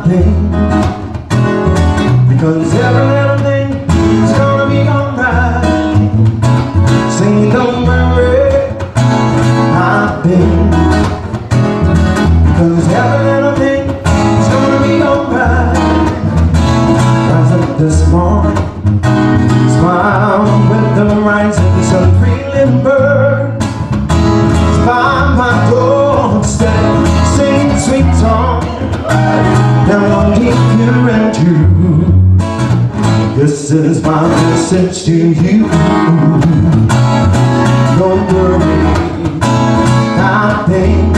pain, because every little thing is gonna be alright. Sing, don't worry, my pain, because every little thing is gonna be alright. Rise up this morning, smile with the rising sun, three little birds by my doorstep, sing sweet song, melody pure and true. This is my message to you. Don't worry, not pain,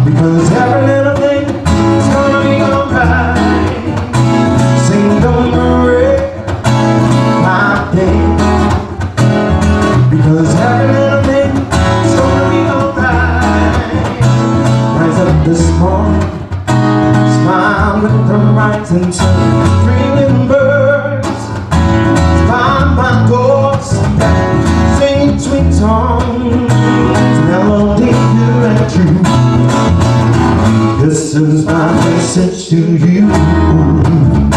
because every little thing is gonna be alright. Sing, don't worry, not pain, because every little thing is gonna be alright. Rise up this morning, smile with the rising sun, three little birds by my doorstep, sing sweet songs, melody pure and true. This is my message to you.